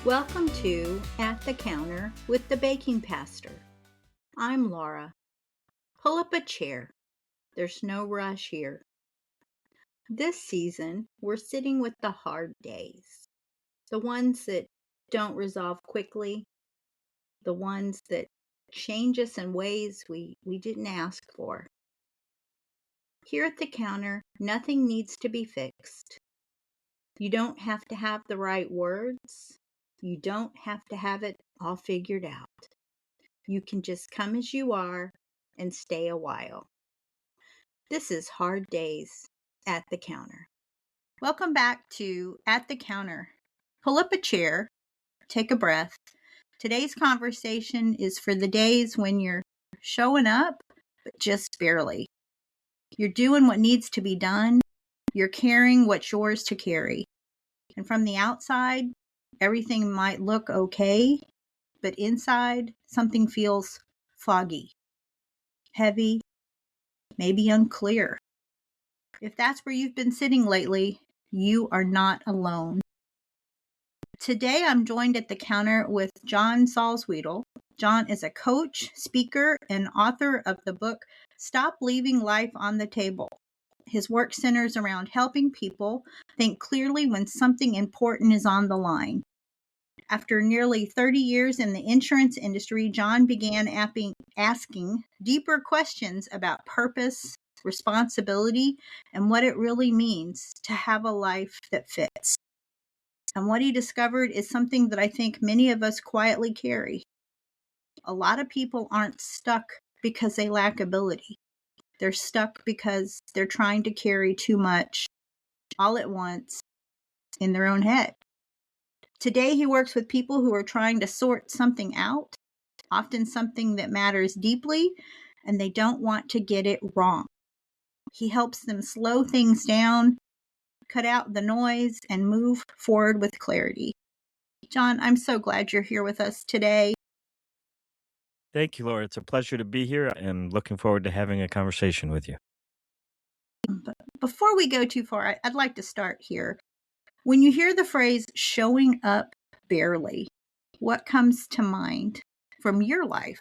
Welcome to At the Counter with the Baking Pastor. I'm Laura. Pull up a chair. There's no rush here. This season, we're sitting with the hard days. The ones that don't resolve quickly. The ones that change us in ways we didn't ask for. Here at the counter, nothing needs to be fixed. You don't have to have the right words. You don't have to have it all figured out. You can just come as you are and stay a while. This is Hard Days at the Counter. Welcome back to At the Counter. Pull up a chair, take a breath. Today's conversation is for the days when you're showing up, but just barely. You're doing what needs to be done. You're carrying what's yours to carry. And from the outside, everything might look okay, but inside, something feels foggy, heavy, maybe unclear. If that's where you've been sitting lately, you are not alone. Today, I'm joined at the counter with John Salzwedel. John is a coach, speaker, and author of the book, Stop Leaving Life on the Table. His work centers around helping people think clearly when something important is on the line. After nearly 30 years in the insurance industry, John began asking deeper questions about purpose, responsibility, and what it really means to have a life that fits. And what he discovered is something that I think many of us quietly carry. A lot of people aren't stuck because they lack ability. They're stuck because they're trying to carry too much all at once in their own head. Today, he works with people who are trying to sort something out, often something that matters deeply, and they don't want to get it wrong. He helps them slow things down, cut out the noise, and move forward with clarity. John, I'm so glad you're here with us today. Thank you, Laura. It's a pleasure to be here and looking forward to having a conversation with you. But before we go too far, I'd like to start here. When you hear the phrase showing up barely, what comes to mind from your life?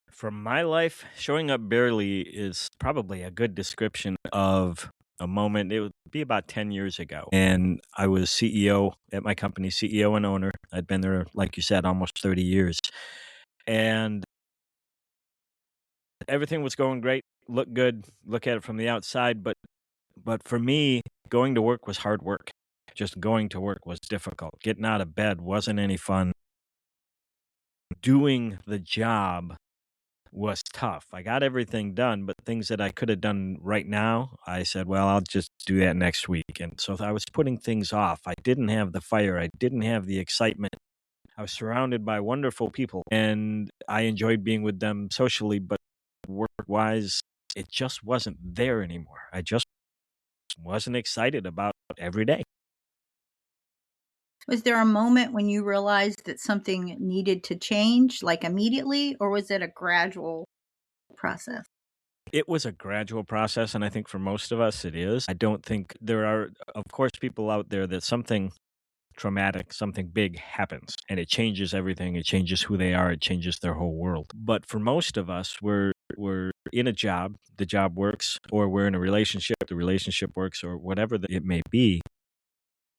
From my life, showing up barely is probably a good description of a moment. It would be about 10 years ago. And I was CEO at my company, CEO and owner. I'd been there, like you said, almost 30 years. And everything was going great, looked good, look at it from the outside. But for me, going to work was hard work. Just going to work was difficult. Getting out of bed wasn't any fun. Doing the job was tough. I got everything done, but things that I could have done right now, I said, well, I'll just do that next week. And so I was putting things off. I didn't have the fire. I didn't have the excitement. I was surrounded by wonderful people and I enjoyed being with them socially, but work-wise, it just wasn't there anymore. I just wasn't excited about every day. Was there a moment when you realized that something needed to change, like immediately, or was it a gradual process? It was a gradual process, and I think for most of us it is. I don't think there are, of course, people out there that something traumatic, something big happens, and it changes everything. It changes who they are. It changes their whole world. But for most of us, we're in a job, the job works, or we're in a relationship, the relationship works, or whatever it may be.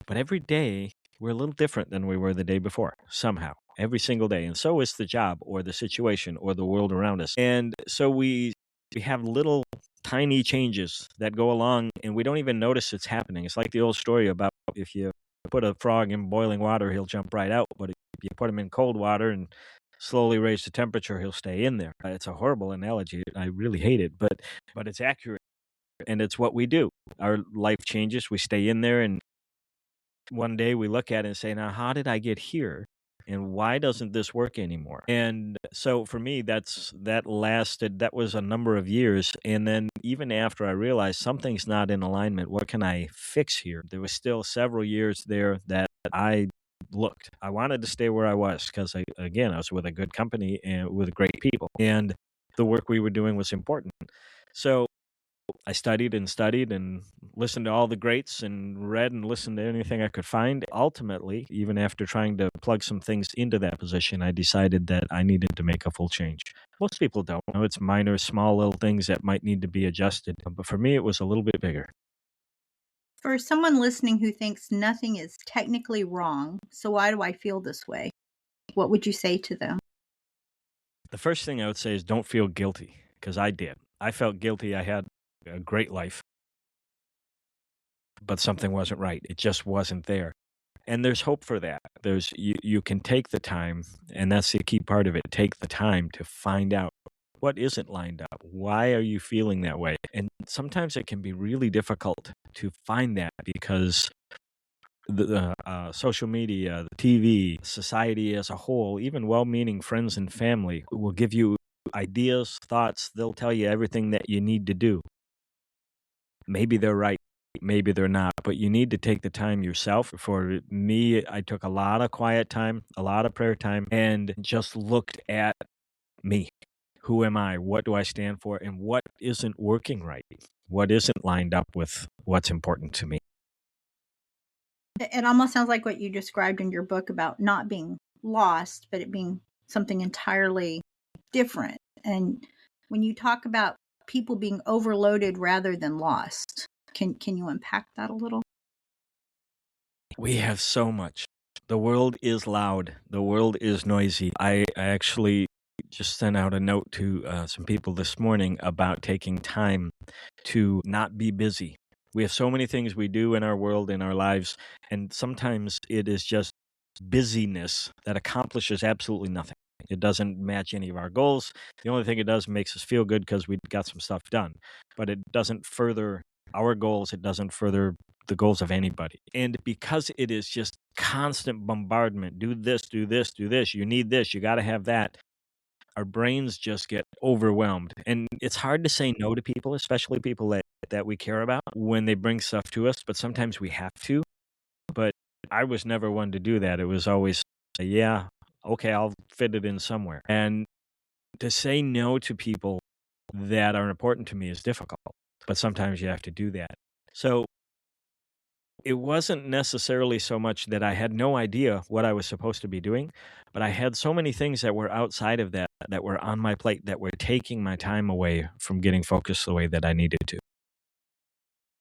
But every day, we're a little different than we were the day before, somehow, every single day. And so is the job or the situation or the world around us. And so we have little tiny changes that go along and we don't even notice it's happening. It's like the old story about if you put a frog in boiling water, he'll jump right out. But if you put him in cold water and slowly raise the temperature, he'll stay in there. It's a horrible analogy. I really hate it, but it's accurate. And it's what we do. Our life changes. We stay in there and one day we look at it and say, now, how did I get here? And why doesn't this work anymore? And so for me, that was a number of years. And then even after I realized something's not in alignment, what can I fix here? There was still several years there that I looked. I wanted to stay where I was because, I was with a good company and with great people. And the work we were doing was important. So I studied and studied and listened to all the greats and read and listened to anything I could find. Ultimately, even after trying to plug some things into that position, I decided that I needed to make a full change. Most people don't know. It's minor, small little things that might need to be adjusted. But for me, it was a little bit bigger. For someone listening who thinks nothing is technically wrong, so why do I feel this way? What would you say to them? The first thing I would say is don't feel guilty, because I did. I felt guilty. I had a great life, but something wasn't right. It just wasn't there. And there's hope for that. You can take the time, and that's the key part of it. Take the time to find out what isn't lined up. Why are you feeling that way? And sometimes it can be really difficult to find that because the social media, the TV, society as a whole, even well-meaning friends and family will give you ideas, thoughts. They'll tell you everything that you need to do. Maybe they're right, maybe they're not, but you need to take the time yourself. For me, I took a lot of quiet time, a lot of prayer time, and just looked at me. Who am I? What do I stand for? And what isn't working right? What isn't lined up with what's important to me? It almost sounds like what you described in your book about not being lost, but it being something entirely different. And when you talk about people being overloaded rather than lost, can you unpack that a little? We have so much. The world is loud. The world is noisy. I actually just sent out a note to some people this morning about taking time to not be busy. We have so many things we do in our world, in our lives, and sometimes it is just busyness that accomplishes absolutely nothing. It doesn't match any of our goals. The only thing it does makes us feel good because we got some stuff done, but it doesn't further our goals. It doesn't further the goals of anybody. And because it is just constant bombardment, do this, do this, do this, you need this, you got to have that. Our brains just get overwhelmed. And it's hard to say no to people, especially people that we care about when they bring stuff to us, but sometimes we have to. But I was never one to do that. It was always, yeah, okay, I'll fit it in somewhere. And to say no to people that are important to me is difficult, but sometimes you have to do that. So it wasn't necessarily so much that I had no idea what I was supposed to be doing, but I had so many things that were outside of that, that were on my plate, that were taking my time away from getting focused the way that I needed to.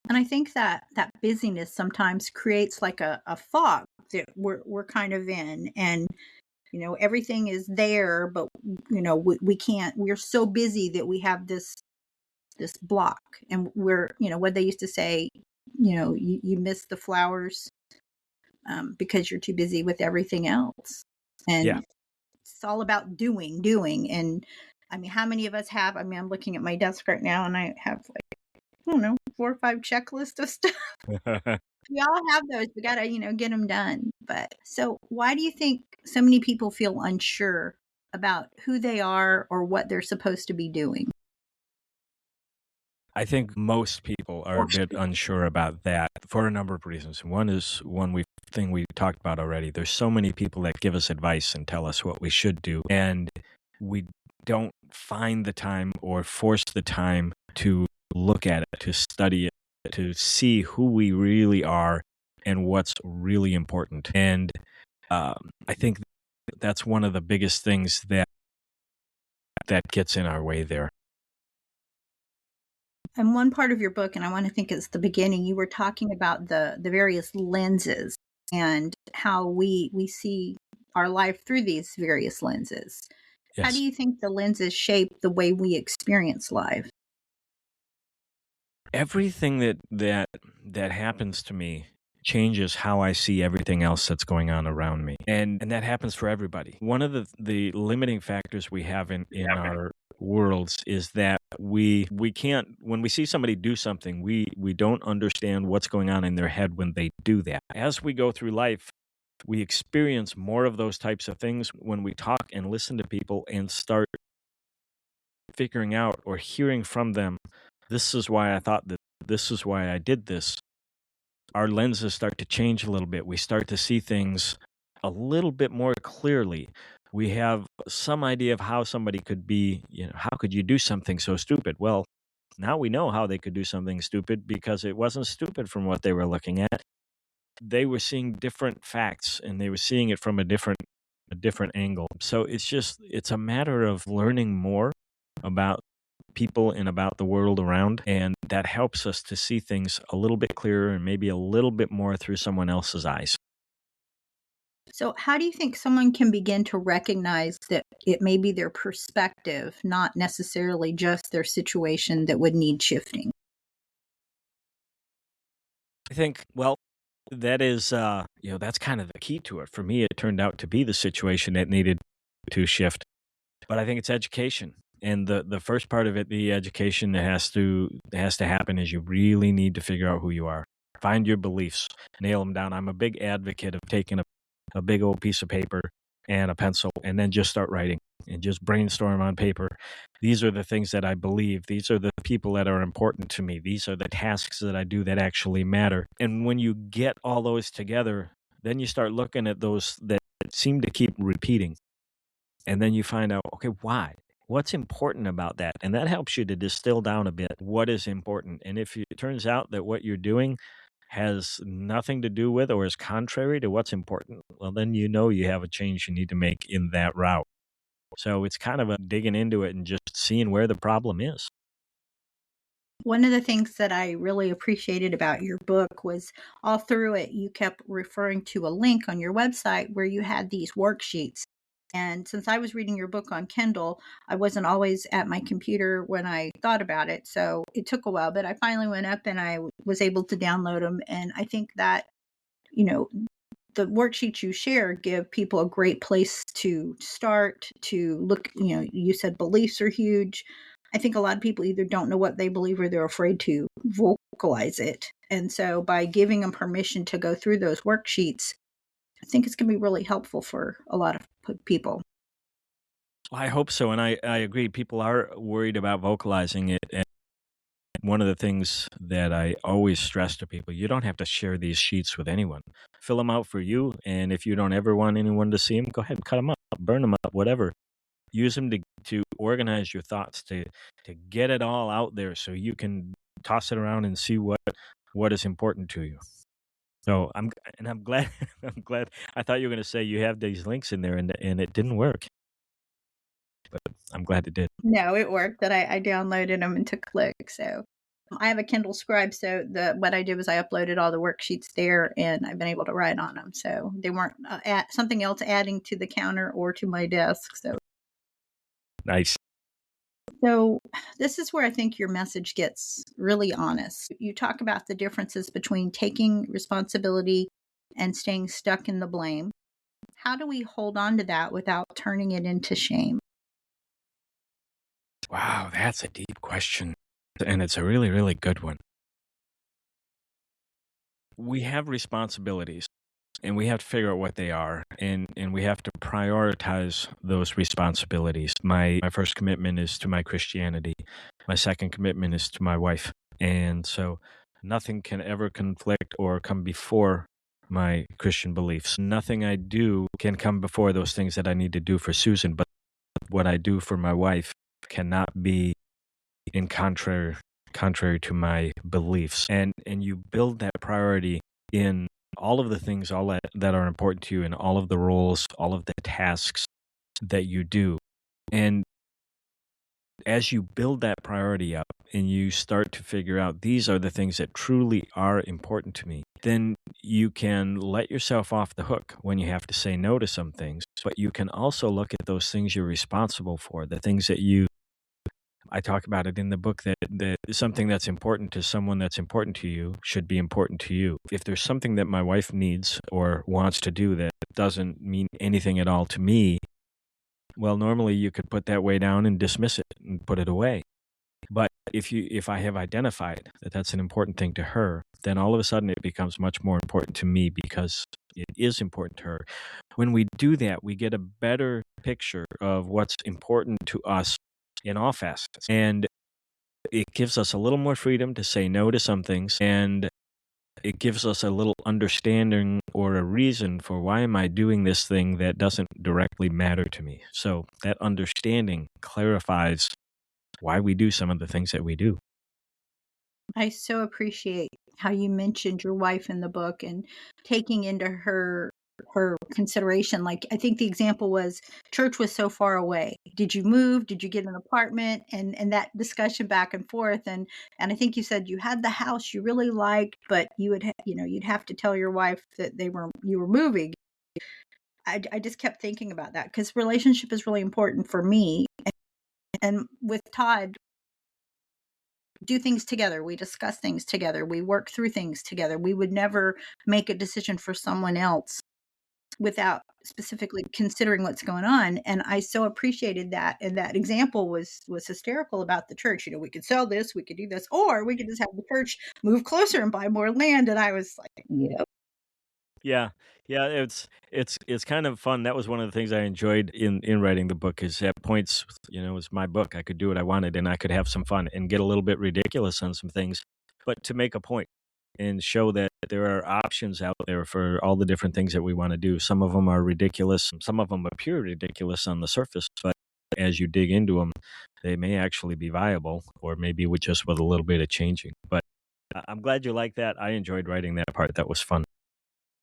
And I think that that busyness sometimes creates like a fog that we're kind of in, and everything is there, but we can't. We're so busy that we have this block, and we're what they used to say. You miss the flowers because you're too busy with everything else, Yeah. and it's all about doing. And I mean, how many of us have? I mean, I'm looking at my desk right now, and I have like I don't know 4 or 5 checklists of stuff. We all have those. We gotta get them done. But so, why do you think so many people feel unsure about who they are or what they're supposed to be doing? I think most people are a bit unsure about that for a number of reasons. One is thing we talked about already. There's so many people that give us advice and tell us what we should do, and we don't find the time or force the time to look at it, to study it, to see who we really are and what's really important. And I think that's one of the biggest things that gets in our way there. And one part of your book, and I want to think it's the beginning, you were talking about the various lenses and how we see our life through these various lenses. How do Yes. you think the lenses shape the way we experience life? Everything that happens to me changes how I see everything else that's going on around me. And that happens for everybody. One of the limiting factors we have in our worlds is that we can't, when we see somebody do something, we don't understand what's going on in their head when they do that. As we go through life, we experience more of those types of things when we talk and listen to people and start figuring out or hearing from them, this is why I thought that, this is why I did this. Our lenses start to change a little bit. We start to see things a little bit more clearly. We have some idea of how somebody could be, how could you do something so stupid? Well, Now we know how they could do something stupid because it wasn't stupid from what they were looking at. They were seeing different facts and they were seeing it from a different angle. So it's a matter of learning more about people and about the world around, and that helps us to see things a little bit clearer and maybe a little bit more through someone else's eyes. So, how do you think someone can begin to recognize that it may be their perspective, not necessarily just their situation that would need shifting? I think, well, that is, that's kind of the key to it. For me, it turned out to be the situation that needed to shift. But I think it's education. And the first part of it, the education that has to happen is you really need to figure out who you are. Find your beliefs, nail them down. I'm a big advocate of taking a big old piece of paper and a pencil and then just start writing and just brainstorm on paper. These are the things that I believe. These are the people that are important to me. These are the tasks that I do that actually matter. And when you get all those together, then you start looking at those that seem to keep repeating. And then you find out, okay, why? What's important about that? And that helps you to distill down a bit what is important. And if it turns out that what you're doing has nothing to do with or is contrary to what's important, well, then you know you have a change you need to make in that route. So it's kind of a digging into it and just seeing where the problem is. One of the things that I really appreciated about your book was all through it, you kept referring to a link on your website where you had these worksheets. And since I was reading your book on Kindle, I wasn't always at my computer when I thought about it. So it took a while, but I finally went up and was able to download them. And I think that, you know, the worksheets you share give people a great place to start to look. You said beliefs are huge. I think a lot of people either don't know what they believe or they're afraid to vocalize it. And so by giving them permission to go through those worksheets, I think it's going to be really helpful for a lot of people. Well, I hope so. And I agree. People are worried about vocalizing it. And one of the things that I always stress to people, you don't have to share these sheets with anyone. Fill them out for you. And if you don't ever want anyone to see them, go ahead and cut them up, burn them up, whatever. Use them to organize your thoughts, to get it all out there so you can toss it around and see what is important to you. So I'm glad I'm glad. I thought you were going to say you have these links in there and it didn't work, but I'm glad it did. No, it worked that I downloaded them and took a look. So I have a Kindle Scribe. So what I did was I uploaded all the worksheets there and I've been able to write on them. So they weren't something else adding to the counter or to my desk. Nice. So, this is where I think your message gets really honest. You talk about the differences between taking responsibility and staying stuck in the blame. How do we hold on to that without turning it into shame? Wow, that's a deep question. And it's a really, really good one. We have responsibilities and we have to figure out what they are and we have to prioritize those responsibilities. My first commitment is to my Christianity. My second commitment is to my wife. And so nothing can ever conflict or come before my Christian beliefs. Nothing I do can come before those things that I need to do for Susan, but what I do for my wife cannot be in contrary to my beliefs. And you build that priority in all of the things that are important to you, in all of the roles, all of the tasks that you do. And as you build that priority up and you start to figure out these are the things that truly are important to me, then you can let yourself off the hook when you have to say no to some things. But you can also look at those things you're responsible for, the things that I talk about it in the book that something that's important to someone that's important to you should be important to you. If there's something that my wife needs or wants to do that doesn't mean anything at all to me, well, normally you could put that way down and dismiss it and put it away. But if I have identified that that's an important thing to her, then all of a sudden it becomes much more important to me because it is important to her. When we do that, we get a better picture of what's important to us in all facets. And it gives us a little more freedom to say no to some things. And it gives us a little understanding or a reason for why am I doing this thing that doesn't directly matter to me. So that understanding clarifies why we do some of the things that we do. I so appreciate how you mentioned your wife in the book and taking into her consideration. Like, I think the example was church was so far away. Did you move? Did you get an apartment? And that discussion back and forth. And I think you said you had the house you really liked, but you would you'd have to tell your wife that you were moving. I just kept thinking about that because relationship is really important for me. And with Todd, do things together. We discuss things together. We work through things together. We would never make a decision for someone else without specifically considering what's going on. And I so appreciated that. And that example was hysterical about the church. We could sell this, we could do this, or we could just have the church move closer and buy more land. And I was like, yep. Yeah. Yeah, it's kind of fun. That was one of the things I enjoyed in writing the book is at points, it's my book. I could do what I wanted and I could have some fun and get a little bit ridiculous on some things, but to make a point and show that there are options out there for all the different things that we want to do. Some of them are ridiculous, some of them appear ridiculous on the surface, but as you dig into them, they may actually be viable or maybe with a little bit of changing. But I'm glad you like that. I enjoyed writing that part. That was fun.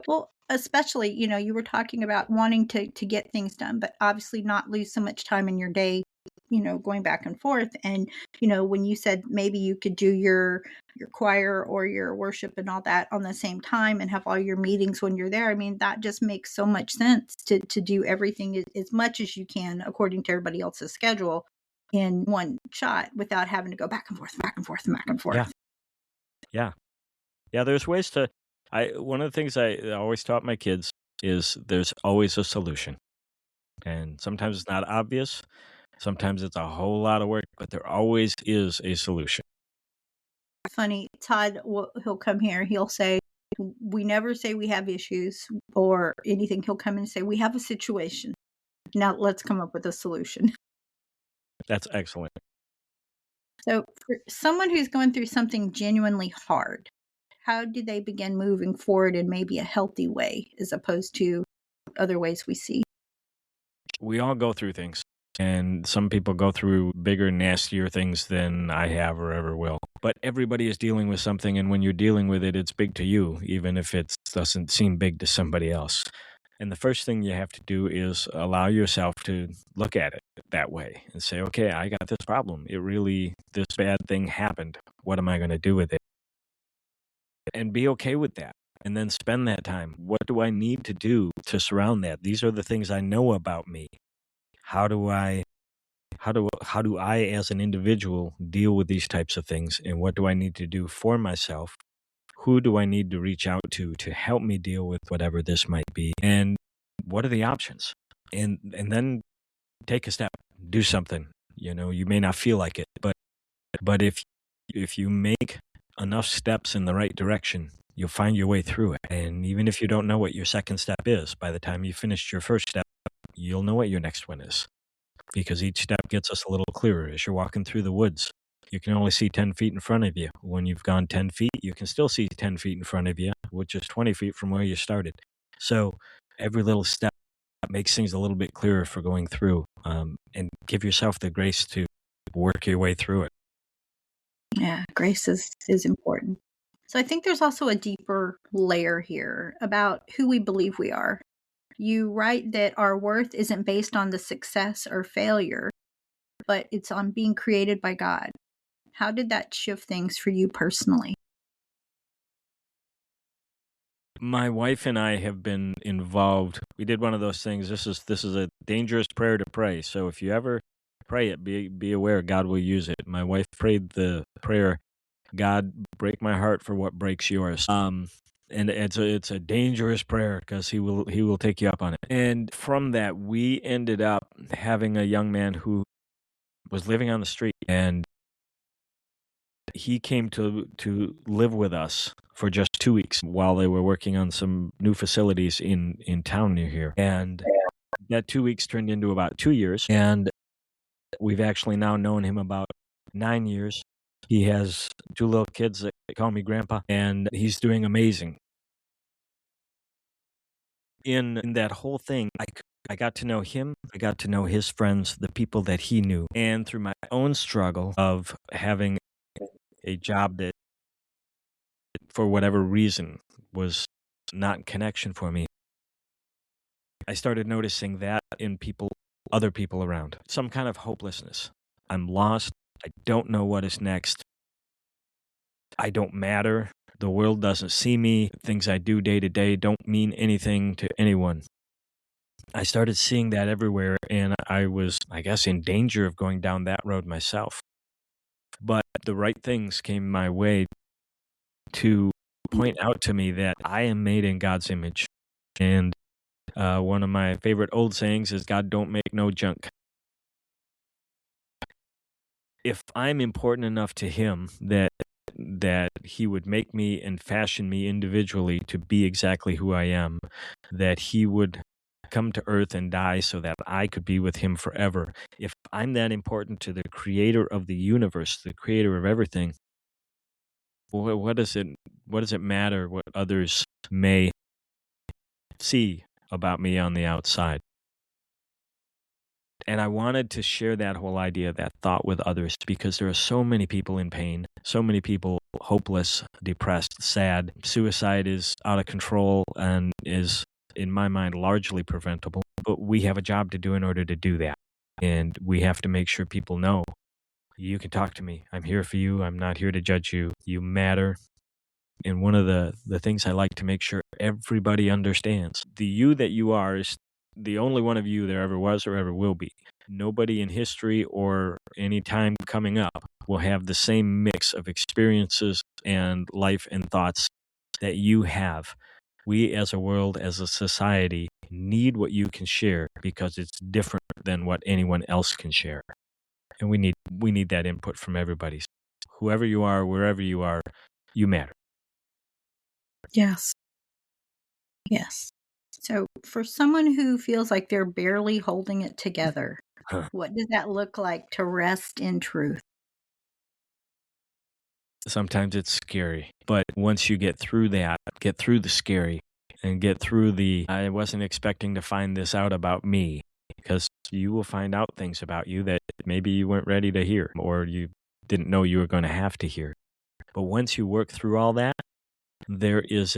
Well, especially, you were talking about wanting to get things done, but obviously not lose so much time in your day, going back and forth. And, when you said maybe you could do your choir or your worship and all that on the same time and have all your meetings when you're there, I mean, that just makes so much sense to do everything as much as you can according to everybody else's schedule in one shot without having to go back and forth, back and forth, and back and Yeah. forth. Yeah. Yeah, there's ways to I one of the things I always taught my kids is there's always a solution. And sometimes it's not obvious, sometimes it's a whole lot of work, but there always is a solution. Funny, Todd he'll come here, he'll say, we never say we have issues or anything. He'll come and say, we have a situation. Now let's come up with a solution. That's excellent. So for someone who's going through something genuinely hard, how do they begin moving forward in maybe a healthy way as opposed to other ways we see? We all go through things, and some people go through bigger, nastier things than I have or ever will. But everybody is dealing with something, and when you're dealing with it, it's big to you, even if it doesn't seem big to somebody else. And the first thing you have to do is allow yourself to look at it that way and say, okay, I got this problem. This bad thing happened. What am I going to do with it? And be okay with that. And then spend that time. What do I need to do to surround that? These are the things I know about me. How do I as an individual deal with these types of things, and what do I need to do for myself? Who do I need to reach out to help me deal with whatever this might be? And what are the options? And then take a step, do something. You may not feel like it, but if you make enough steps in the right direction, you'll find your way through it. And even if you don't know what your second step is, by the time you finished your first step, you'll know what your next one is. Because each step gets us a little clearer as you're walking through the woods. You can only see 10 feet in front of you. When you've gone 10 feet, you can still see 10 feet in front of you, which is 20 feet from where you started. So every little step makes things a little bit clearer for going through, and give yourself the grace to work your way through it. Yeah, grace is important. So I think there's also a deeper layer here about who we believe we are. You write that our worth isn't based on the success or failure, but it's on being created by God. How did that shift things for you personally? My wife and I have been involved. We did one of those things. This is a dangerous prayer to pray. So if you ever pray it, be aware God will use it. My wife prayed the prayer, God, break my heart for what breaks yours. And it's a dangerous prayer because he will take you up on it. And from that, we ended up having a young man who was living on the street, and he came to live with us for just 2 weeks while they were working on some new facilities in town near here. And that 2 weeks turned into about 2 years, and we've actually now known him about 9 years. He has two little kids that call me grandpa, and he's doing amazing. In that whole thing, I got to know him, I got to know his friends, the people that he knew, and through my own struggle of having a job that for whatever reason, was not in connection for me, I started noticing that in other people around. Some kind of hopelessness. I'm lost. I don't know what is next. I don't matter. The world doesn't see me. Things I do day to day don't mean anything to anyone. I started seeing that everywhere, and I was, I guess, in danger of going down that road myself. But the right things came my way to point out to me that I am made in God's image. And one of my favorite old sayings is, God don't make no junk. If I'm important enough to him that he would make me and fashion me individually to be exactly who I am, that he would come to earth and die so that I could be with him forever. If I'm that important to the creator of the universe, the creator of everything, what does it matter what others may see about me on the outside? And I wanted to share that whole idea, that thought with others, because there are so many people in pain, so many people hopeless, depressed, sad. Suicide is out of control and is, in my mind, largely preventable. But we have a job to do in order to do that. And we have to make sure people know, you can talk to me. I'm here for you. I'm not here to judge you. You matter. And one of the things I like to make sure everybody understands, the you that you are is the only one of you there ever was or ever will be. Nobody in history or any time coming up will have the same mix of experiences and life and thoughts that you have. We as a world, as a society, need what you can share because it's different than what anyone else can share. And we need that input from everybody. Whoever you are, wherever you are, you matter. Yes. Yes. So, for someone who feels like they're barely holding it together, Huh. what does that look like to rest in truth? Sometimes it's scary, but once you get through that, get through the scary and get through I wasn't expecting to find this out about me, because you will find out things about you that maybe you weren't ready to hear or you didn't know you were going to have to hear. But once you work through all that, there is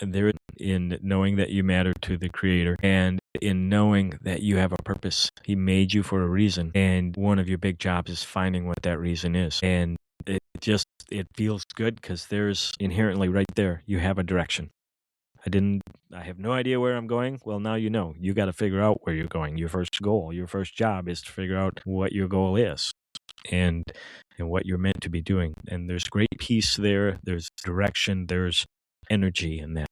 there in knowing that you matter to the creator and in knowing that you have a purpose. He made you for a reason, and one of your big jobs is finding what that reason is. And it feels good because there's inherently right there, you have a direction. I have no idea where I'm going. Well, now you know. You got to figure out where you're going. Your first goal, your first job is to figure out what your goal is and what you're meant to be doing. And there's great peace there. There's direction. There's energy in that.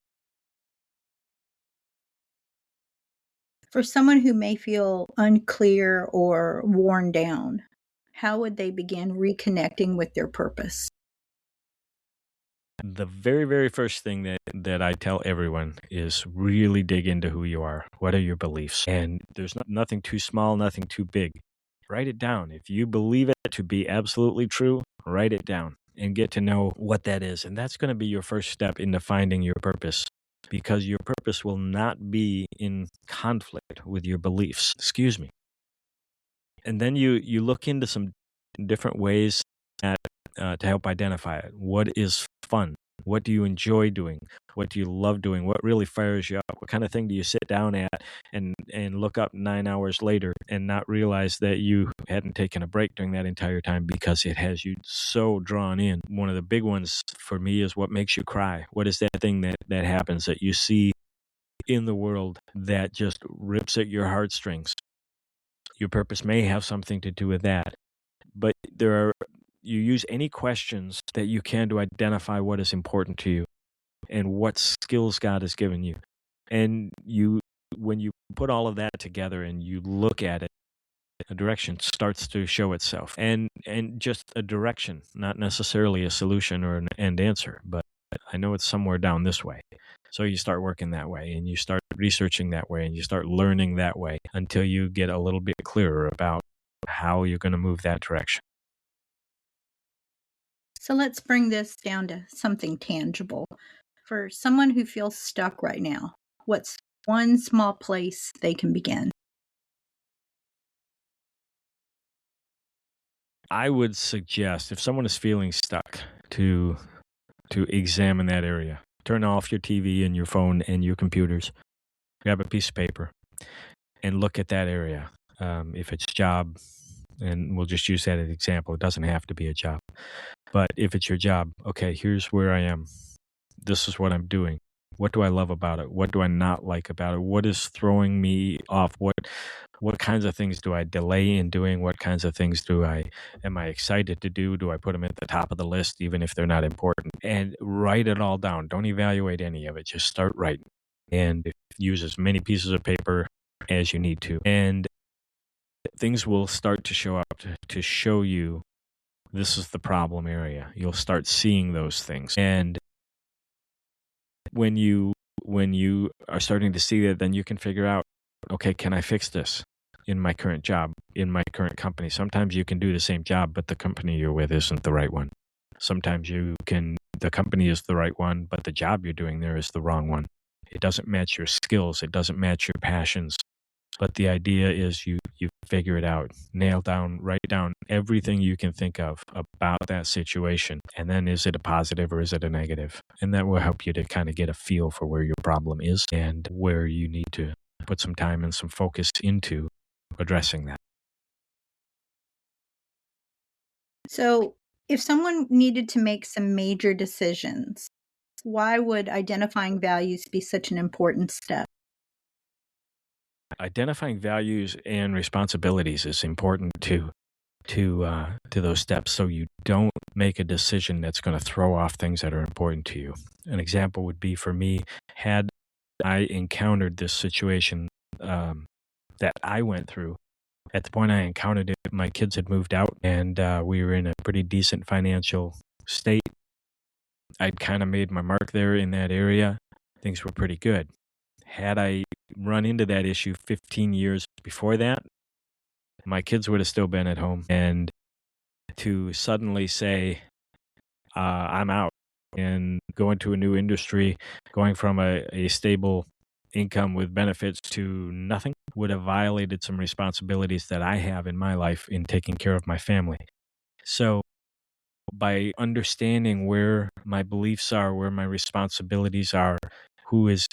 For someone who may feel unclear or worn down, how would they begin reconnecting with their purpose? The very, very first thing that I tell everyone is really dig into who you are. What are your beliefs? And there's nothing too small, nothing too big. Write it down. If you believe it to be absolutely true, write it down and get to know what that is. And that's going to be your first step into finding your purpose, because your purpose will not be in conflict with your beliefs. Excuse me. And then you look into some different ways to help identify it. What is fun? What do you enjoy doing? What do you love doing? What really fires you up? What kind of thing do you sit down at and look up 9 hours later and not realize that you hadn't taken a break during that entire time because it has you so drawn in? One of the big ones for me is what makes you cry. What is that thing that happens that you see in the world that just rips at your heartstrings? Your purpose may have something to do with that, but you use any questions that you can to identify what is important to you and what skills God has given you. And when you put all of that together and you look at it, a direction starts to show itself. And just a direction, not necessarily a solution or an end answer, but I know it's somewhere down this way. So you start working that way and you start researching that way and you start learning that way until you get a little bit clearer about how you're going to move that direction. So let's bring this down to something tangible. For someone who feels stuck right now, what's one small place they can begin? I would suggest if someone is feeling stuck to to examine that area. Turn off your TV and your phone and your computers. Grab a piece of paper and look at that area. If it's job, and we'll just use that as an example. It doesn't have to be a job. But if it's your job, okay, here's where I am. This is what I'm doing. What do I love about it? What do I not like about it? What is throwing me off? What kinds of things do I delay in doing? What kinds of things am I excited to do? Do I put them at the top of the list, even if they're not important? And write it all down. Don't evaluate any of it. Just start writing. And use as many pieces of paper as you need to. And things will start to show up to show you this is the problem area. You'll start seeing those things. And when you are starting to see that, then you can figure out, okay, can I fix this in my current job, in my current company? Sometimes you can do the same job, but the company you're with isn't the right one. Sometimes the company is the right one, but the job you're doing there is the wrong one. It doesn't match your skills. It doesn't match your passions. But the idea is you figure it out, write down everything you can think of about that situation. And then is it a positive or is it a negative? And that will help you to kind of get a feel for where your problem is and where you need to put some time and some focus into addressing that. So, if someone needed to make some major decisions, why would identifying values be such an important step? Identifying values and responsibilities is important to those steps, so you don't make a decision that's going to throw off things that are important to you. An example would be, for me, had I encountered this situation that I went through. At the point I encountered it, my kids had moved out, and we were in a pretty decent financial state. I'd kind of made my mark there in that area. Things were pretty good. Had I run into that issue 15 years before that, my kids would have still been at home. And to suddenly say, I'm out and go into a new industry, going from a stable income with benefits to nothing, would have violated some responsibilities that I have in my life in taking care of my family. So by understanding where my beliefs are, where my responsibilities are, who is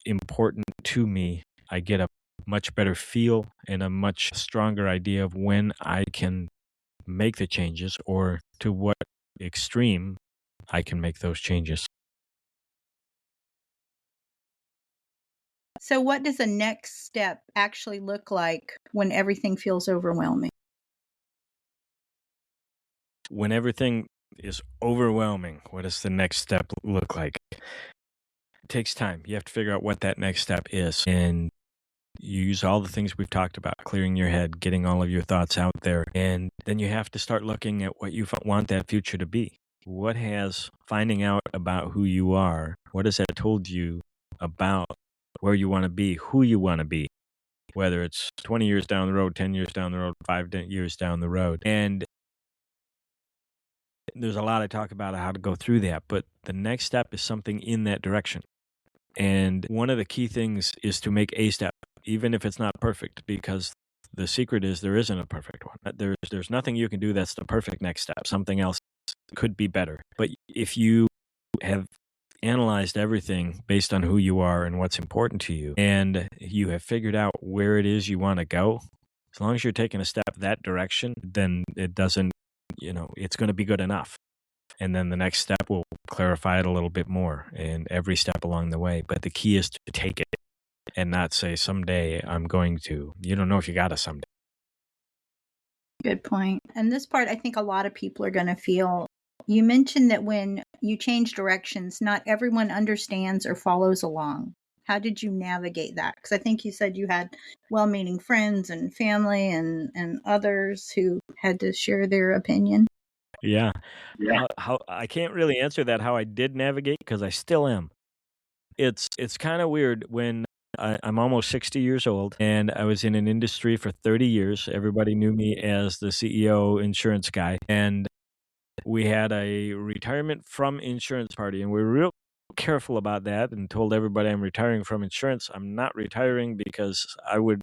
important to me, I get a much better feel and a much stronger idea of when I can make the changes or to what extreme I can make those changes. So, what does a next step actually look like when everything feels overwhelming? When everything is overwhelming, what does the next step look like? It takes time. You have to figure out what that next step is. And you use all the things we've talked about, clearing your head, getting all of your thoughts out there. And then you have to start looking at what you want that future to be. What has finding out about who you are, what has that told you about where you want to be, who you want to be, whether it's 20 years down the road, 10 years down the road, 5 years down the road. And there's a lot of talk about how to go through that, but the next step is something in that direction. And one of the key things is to make a step, even if it's not perfect, because the secret is there isn't a perfect one. There's nothing you can do that's the perfect next step. Something else could be better. But if you have analyzed everything based on who you are and what's important to you, and you have figured out where it is you want to go, as long as you're taking a step that direction, then it doesn't, it's going to be good enough. And then the next step will clarify it a little bit more, and every step along the way. But the key is to take it and not say, someday I'm going to. You don't know if you got to someday. Good point. And this part, I think a lot of people are going to feel. You mentioned that when you change directions, not everyone understands or follows along. How did you navigate that? Because I think you said you had well-meaning friends and family and others who had to share their opinion. Yeah. How I can't really answer that, how I did navigate, because I still am. It's kind of weird when I'm almost 60 years old, and I was in an industry for 30 years. Everybody knew me as the CEO insurance guy, and we had a retirement from insurance party, and we were real careful about that and told everybody I'm retiring from insurance. I'm not retiring because I would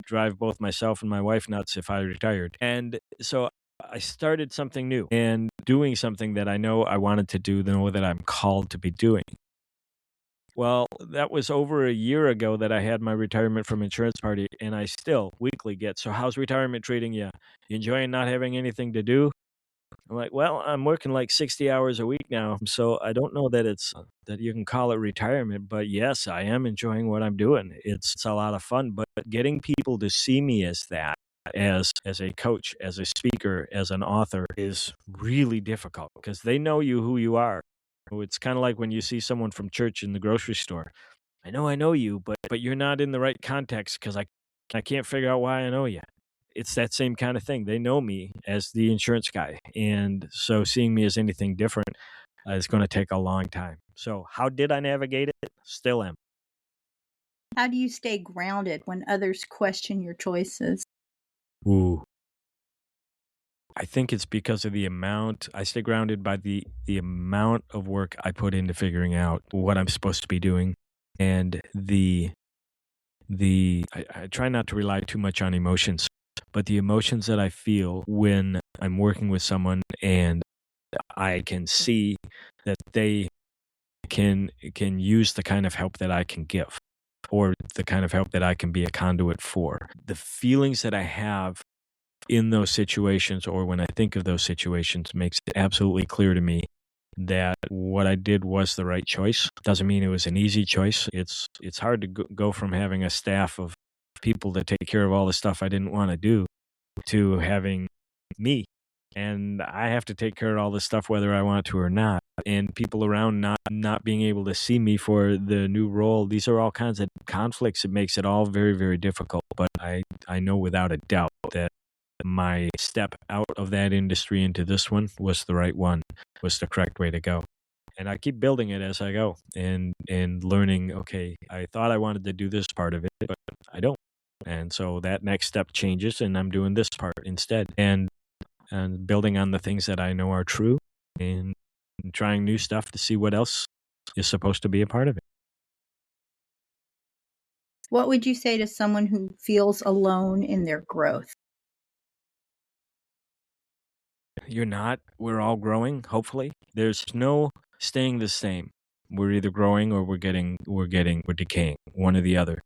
drive both myself and my wife nuts if I retired. And so I started something new and doing something that I know I wanted to do, know that I'm called to be doing. Well, that was over a year ago that I had my retirement from insurance party, and I still weekly get, "So how's retirement treating you? You enjoying not having anything to do?" I'm like, "Well, I'm working like 60 hours a week now, so I don't know that it's that you can call it retirement, but yes, I am enjoying what I'm doing. It's a lot of fun, but getting people to see me as that, as a coach, as a speaker, as an author is really difficult because they know you who you are. It's kind of like when you see someone from church in the grocery store. I know you, but you're not in the right context because I can't figure out why I know you. It's that same kind of thing. They know me as the insurance guy, and so seeing me as anything different is going to take a long time. So, how did I navigate it? Still am. How do you stay grounded when others question your choices? Ooh, I think it's because of the amount I stay grounded by the amount of work I put into figuring out what I'm supposed to be doing, and I try not to rely too much on emotions, but the emotions that I feel when I'm working with someone and I can see that they can use the kind of help that I can give or the kind of help that I can be a conduit for. The feelings that I have in those situations or when I think of those situations makes it absolutely clear to me that what I did was the right choice. Doesn't mean it was an easy choice. It's hard to go from having a staff of people to take care of all the stuff I didn't want to do to having me. And I have to take care of all this stuff whether I want to or not. And people around not being able to see me for the new role. These are all kinds of conflicts. It makes it all very, very difficult. But I know without a doubt that my step out of that industry into this one was the right one, was the correct way to go. And I keep building it as I go and learning, okay, I thought I wanted to do this part of it, but I don't. And so that next step changes and I'm doing this part instead. And building on the things that I know are true and trying new stuff to see what else is supposed to be a part of it. What would you say to someone who feels alone in their growth? You're not. We're all growing, hopefully. There's no staying the same. We're either growing or we're decaying, one or the other,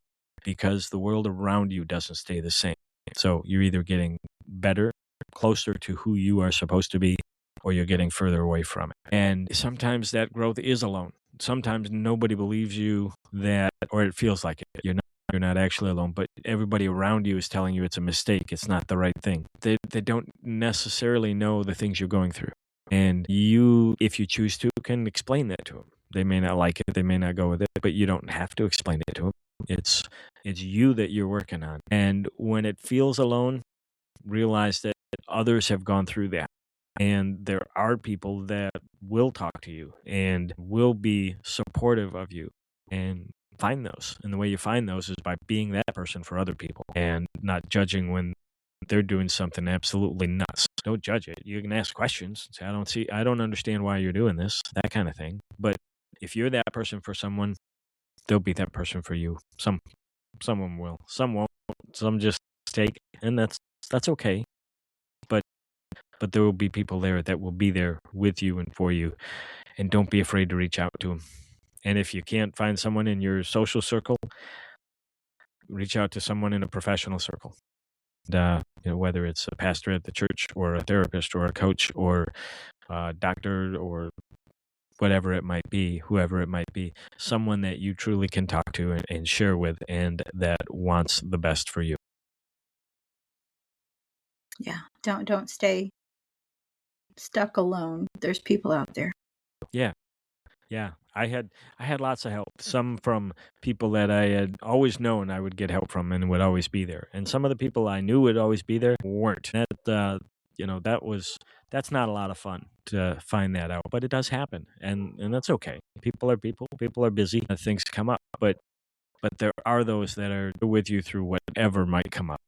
because the world around you doesn't stay the same. So you're either getting better, closer to who you are supposed to be, or you're getting further away from it. And sometimes that growth is alone. Sometimes nobody believes you that, or it feels like it. You're not actually alone, but everybody around you is telling you it's a mistake. It's not the right thing. They don't necessarily know the things you're going through. And you, if you choose to, can explain that to them. They may not like it. They may not go with it, but you don't have to explain it to them. It's, it's you that you're working on. And when it feels alone, realize that others have gone through that. And there are people that will talk to you and will be supportive of you. And find those. And the way you find those is by being that person for other people and not judging when they're doing something absolutely nuts. Don't judge it. You can ask questions. Say, I don't understand why you're doing this, that kind of thing. But if you're that person for someone, they'll be that person for you. Some of them will. Some won't. Some just take, and that's okay. But there will be people there that will be there with you and for you, and don't be afraid to reach out to them. And if you can't find someone in your social circle, reach out to someone in a professional circle. Whether it's a pastor at the church or a therapist or a coach or a doctor or whatever it might be, whoever it might be, someone that you truly can talk to and share with and that wants the best for you. Yeah, don't stay stuck alone. There's people out there. Yeah. Yeah, I had lots of help. Some from people that I had always known I would get help from and would always be there. And some of the people I knew would always be there weren't. That's not a lot of fun to find that out, but it does happen, and that's okay. People are people. People are busy. Things come up, but there are those that are with you through whatever might come up.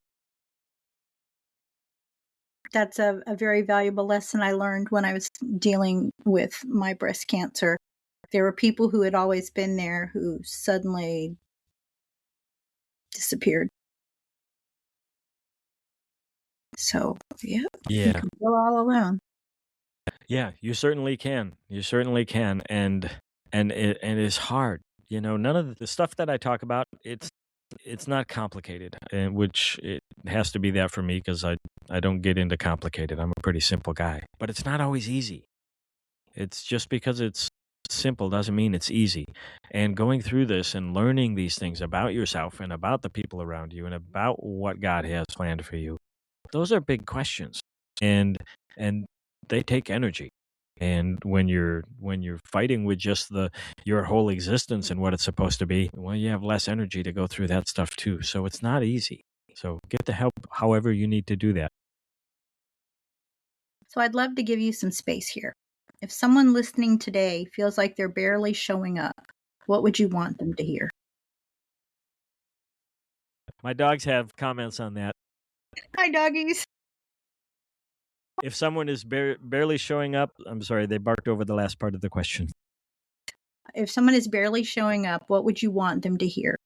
That's a very valuable lesson I learned when I was dealing with my breast cancer. There were people who had always been there who suddenly disappeared. So, yeah, you Yeah. can feel all alone. Yeah, you certainly can. You certainly can, and it's hard. You know, none of the stuff that I talk about, it's not complicated, and which it has to be that for me because I don't get into complicated. I'm a pretty simple guy, but it's not always easy. It's just because it's simple doesn't mean it's easy. And going through this and learning these things about yourself and about the people around you and about what God has planned for you, those are big questions. And they take energy. And when you're fighting with just the your whole existence and what it's supposed to be, well, you have less energy to go through that stuff too. So it's not easy. So get the help however you need to do that. So, I'd love to give you some space here. If someone listening today feels like they're barely showing up, what would you want them to hear? My dogs have comments on that. Hi, doggies. If someone is barely showing up, I'm sorry, they barked over the last part of the question. If someone is barely showing up, what would you want them to hear?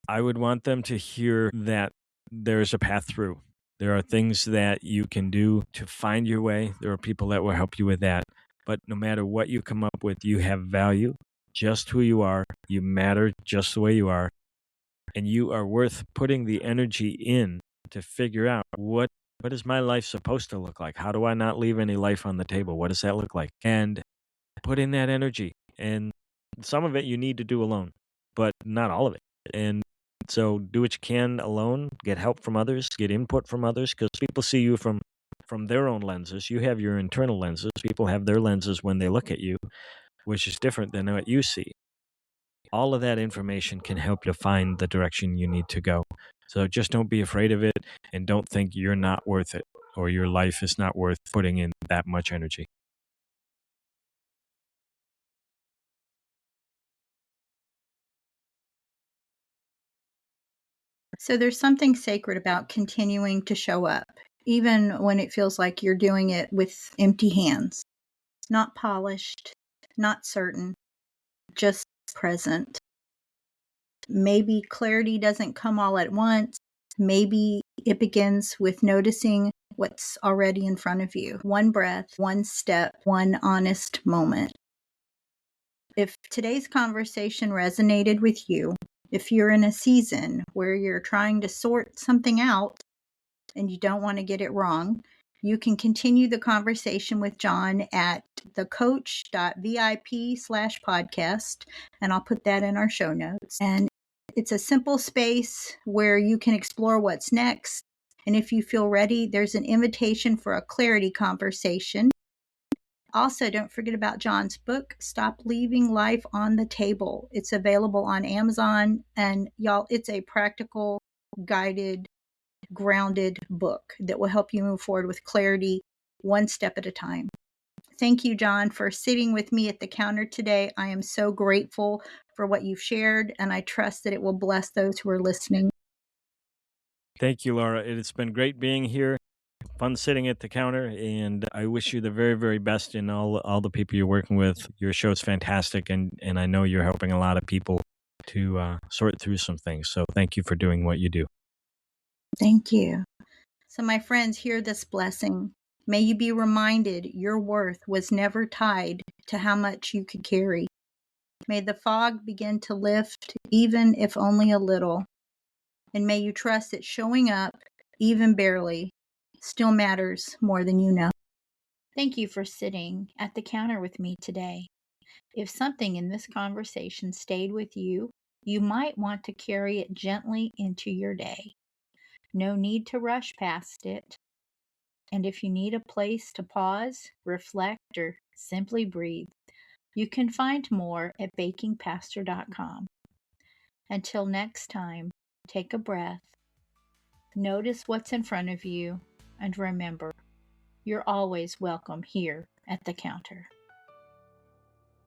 I would want them to hear that there's a path through. There are things that you can do to find your way. There are people that will help you with that. But no matter what you come up with, you have value, just who you are. You matter just the way you are. And you are worth putting the energy in to figure out what is my life supposed to look like? How do I not leave any life on the table? What does that look like? And put in that energy. And some of it you need to do alone, but not all of it. And so do what you can alone, get help from others, get input from others, because people see you from their own lenses. You have your internal lenses. People have their lenses when they look at you, which is different than what you see. All of that information can help you find the direction you need to go. So just don't be afraid of it and don't think you're not worth it or your life is not worth putting in that much energy. So, there's something sacred about continuing to show up, even when it feels like you're doing it with empty hands, not polished, not certain, just present. Maybe clarity doesn't come all at once. Maybe it begins with noticing what's already in front of you. One breath, one step, one honest moment. If today's conversation resonated with you, if you're in a season where you're trying to sort something out and you don't want to get it wrong, you can continue the conversation with John at thecoach.vip/podcast, and I'll put that in our show notes. And it's a simple space where you can explore what's next. And if you feel ready, there's an invitation for a clarity conversation. Also, don't forget about John's book, Stop Leaving Life on the Table. It's available on Amazon. And y'all, it's a practical, guided, grounded book that will help you move forward with clarity, one step at a time. Thank you, John, for sitting with me at the counter today. I am so grateful for what you've shared, and I trust that it will bless those who are listening. Thank you, Laura. It's been great being here. Fun sitting at the counter, and I wish you the very, very best in all the people you're working with. Your show's fantastic, and I know you're helping a lot of people to sort through some things. So thank you for doing what you do. Thank you. So, my friends, hear this blessing. May you be reminded your worth was never tied to how much you could carry. May the fog begin to lift, even if only a little. And may you trust that showing up, even barely, still matters more than you know. Thank you for sitting at the counter with me today. If something in this conversation stayed with you, you might want to carry it gently into your day. No need to rush past it. And if you need a place to pause, reflect, or simply breathe, you can find more at bakingpastor.com. Until next time, take a breath, notice what's in front of you, and remember, you're always welcome here at the counter.